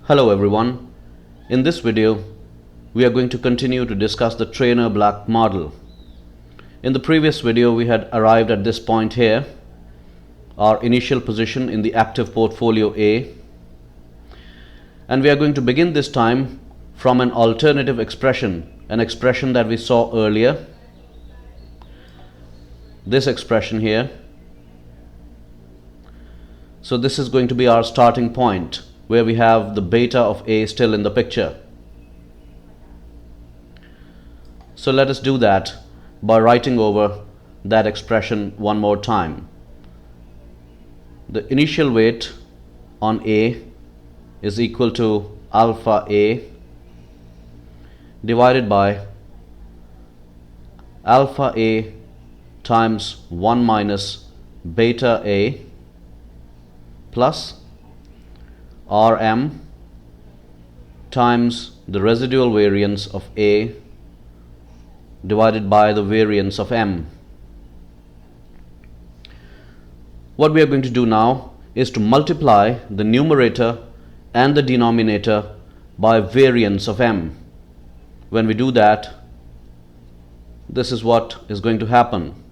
Hello everyone. In this video, we are going to continue to discuss the Treynor-Black model. In the previous video, we had arrived at this point here, our initial position in the active portfolio A, and we are going to begin this time from an alternative expression, an expression that we saw earlier, this expression here. So this is going to be our starting point, where we have the beta of A still in the picture. So let us do that by writing over that expression one more time. The initial weight on A is equal to alpha A divided by alpha A times 1 minus beta A plus Rm times the residual variance of A divided by the variance of M. What we are going to do now is to multiply the numerator and the denominator by variance of M. When we do that, this is what is going to happen.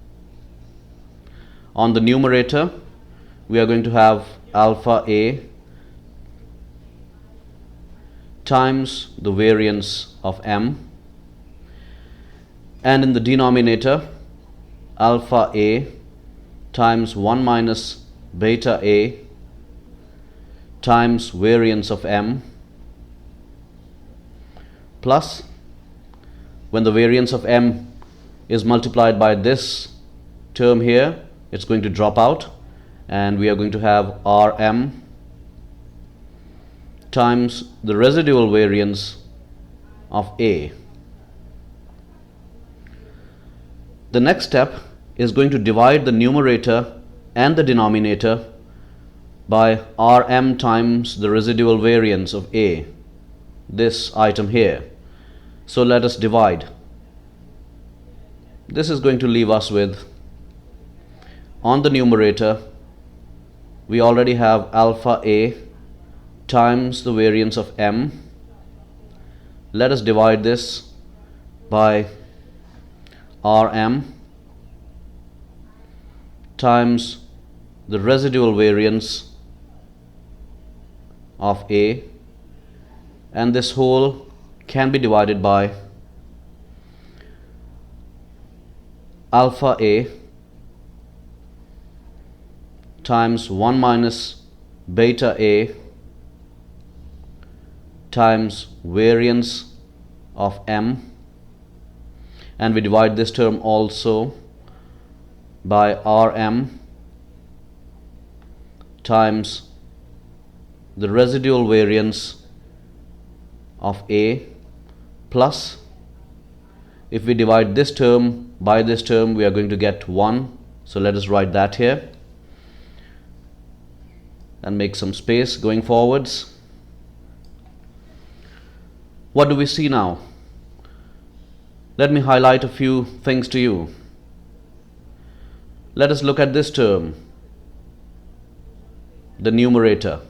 On the numerator, we are going to have alpha A times the variance of M, and in the denominator alpha A times 1 minus beta A times variance of M plus, when the variance of M is multiplied by this term here, it's going to drop out and we are going to have Rm times the residual variance of A. The next step is going to divide the numerator and the denominator by Rm times the residual variance of A, this item here. So let us divide. This is going to leave us with, on the numerator, we already have alpha A times the variance of M. Let us divide this by Rm times the residual variance of A, and this whole can be divided by alpha A times 1 minus beta A times variance of M, and we divide this term also by Rm times the residual variance of A plus, if we divide this term by this term, we are going to get 1. So let us write that here and make some space going forwards. What do we see now? Let me highlight a few things to you. Let us look at this term, the numerator.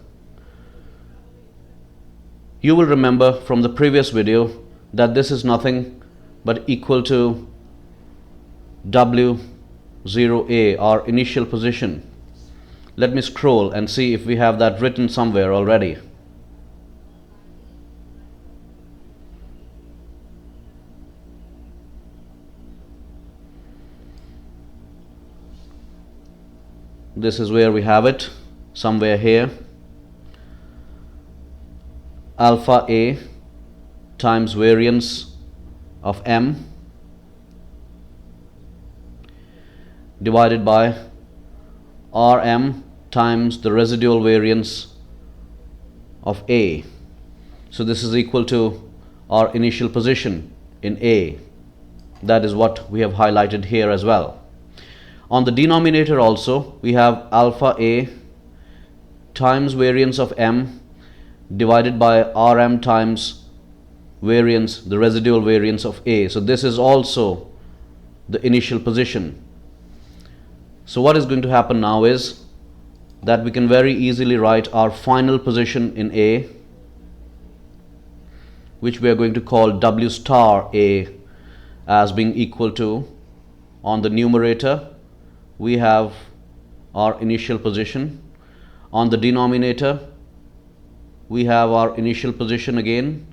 You will remember from the previous video that this is nothing but equal to W0A, our initial position. Let me scroll and see if we have that written somewhere already. This is where we have it, somewhere here. Alpha A times variance of M divided by Rm times the residual variance of A. So this is equal to our initial position in A. That is what we have highlighted here as well. On the denominator also, we have alpha A times variance of M divided by Rm times variance, the residual variance of A. So this is also the initial position. So what is going to happen now is that we can very easily write our final position in A which we are going to call W star A, as being equal to, on the numerator we have our initial position, on the denominator we have our initial position again,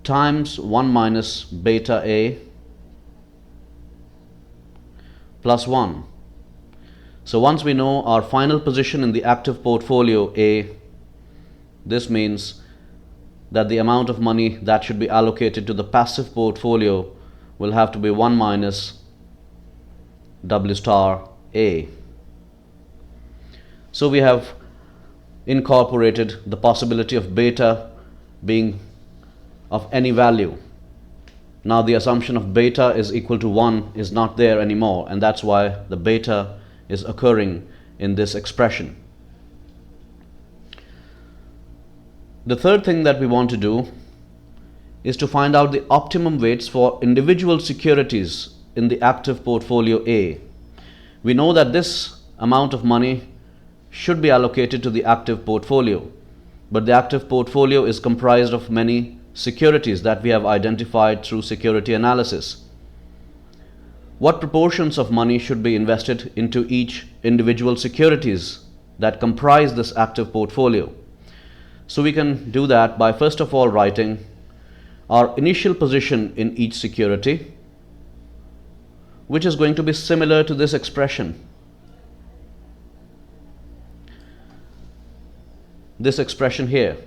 times 1 minus beta A plus 1. So once we know our final position in the active portfolio A, this means that the amount of money that should be allocated to the passive portfolio will have to be 1 minus W star A. So we have incorporated the possibility of beta being of any value. Now the assumption of beta is equal to 1 is not there anymore, and that's why the beta is occurring in this expression. The third thing that we want to do is to find out the optimum weights for individual securities in the active portfolio A. We know that this amount of money should be allocated to the active portfolio, but the active portfolio is comprised of many securities that we have identified through security analysis. What proportions of money should be invested into each individual securities that comprise this active portfolio? So we can do that by first of all writing our initial position in each security, which is going to be similar to this expression. This expression here.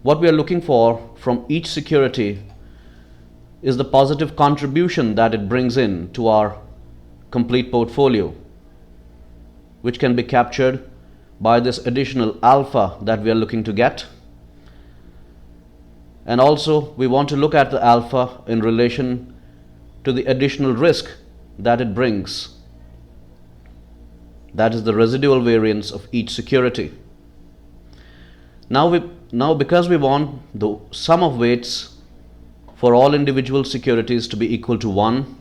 What we are looking for from each security is the positive contribution that it brings in to our complete portfolio, which can be captured by this additional alpha that we are looking to get. And also we want to look at the alpha in relation to the additional risk that it brings. That is the residual variance of each security. Now because we want the sum of weights for all individual securities to be equal to 1,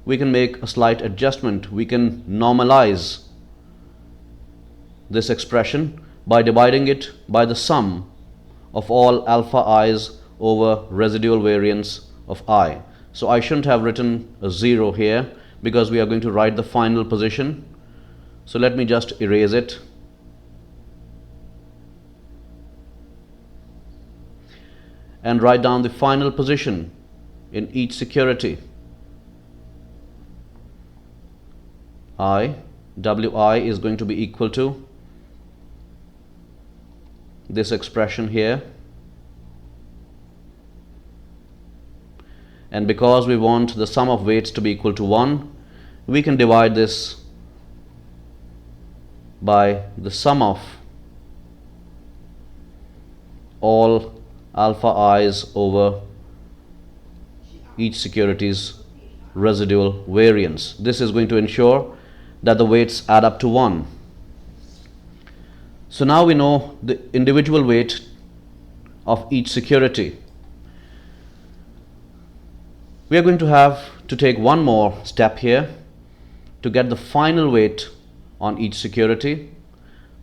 we can make a slight adjustment. We can normalize this expression by dividing it by the sum of all alpha i's over residual variance of I. So I shouldn't have written a 0 here because we are going to write the final position. So let me just erase it. And write down the final position in each security. Wi is going to be equal to this expression here, and because we want the sum of weights to be equal to 1, we can divide this by the sum of all alpha i's over each security's residual variance. This is going to ensure that the weights add up to 1. So now we know the individual weight of each security. We are going to have to take one more step here to get the final weight on each security,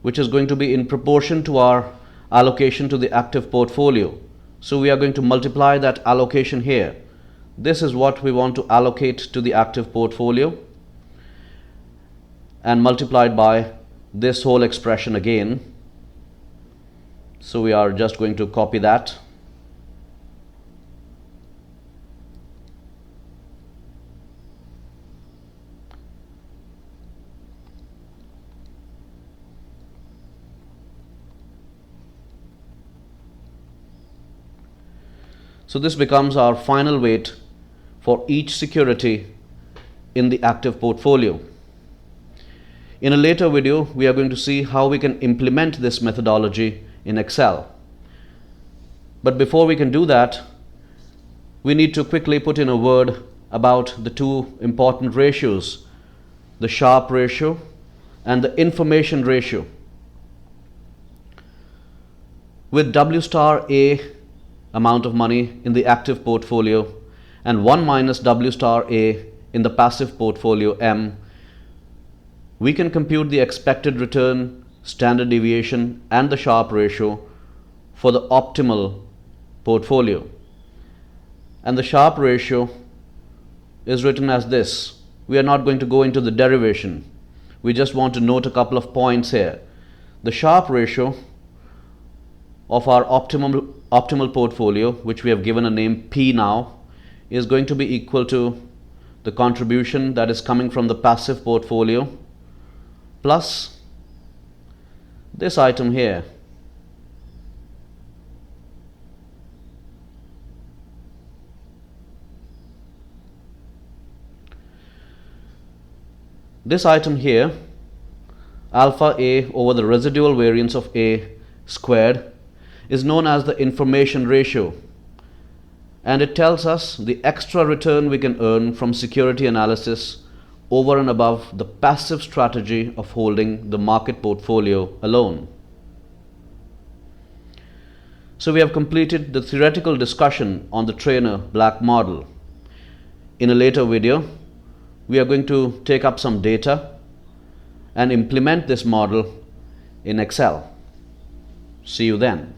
which is going to be in proportion to our allocation to the active portfolio. So we are going to multiply that allocation here. This is what we want to allocate to the active portfolio, and multiplied by this whole expression again. So we are just going to copy that. So this becomes our final weight for each security in the active portfolio. In a later video, we are going to see how we can implement this methodology in Excel. But before we can do that, we need to quickly put in a word about the two important ratios, the Sharpe ratio and the information ratio. With W star A amount of money in the active portfolio and 1 minus W star A in the passive portfolio M, we can compute the expected return, standard deviation and the Sharpe ratio for the optimal portfolio. And the Sharpe ratio is written as this. We are not going to go into the derivation. We just want to note a couple of points here. The Sharpe ratio of our optimal portfolio, which we have given a name P now, is going to be equal to the contribution that is coming from the passive portfolio plus this item here. This item here, alpha A over the residual variance of A squared, is known as the information ratio, and it tells us the extra return we can earn from security analysis over and above the passive strategy of holding the market portfolio alone. So we have completed the theoretical discussion on the Treynor-Black model. In a later video, we are going to take up some data and implement this model in Excel. See you then.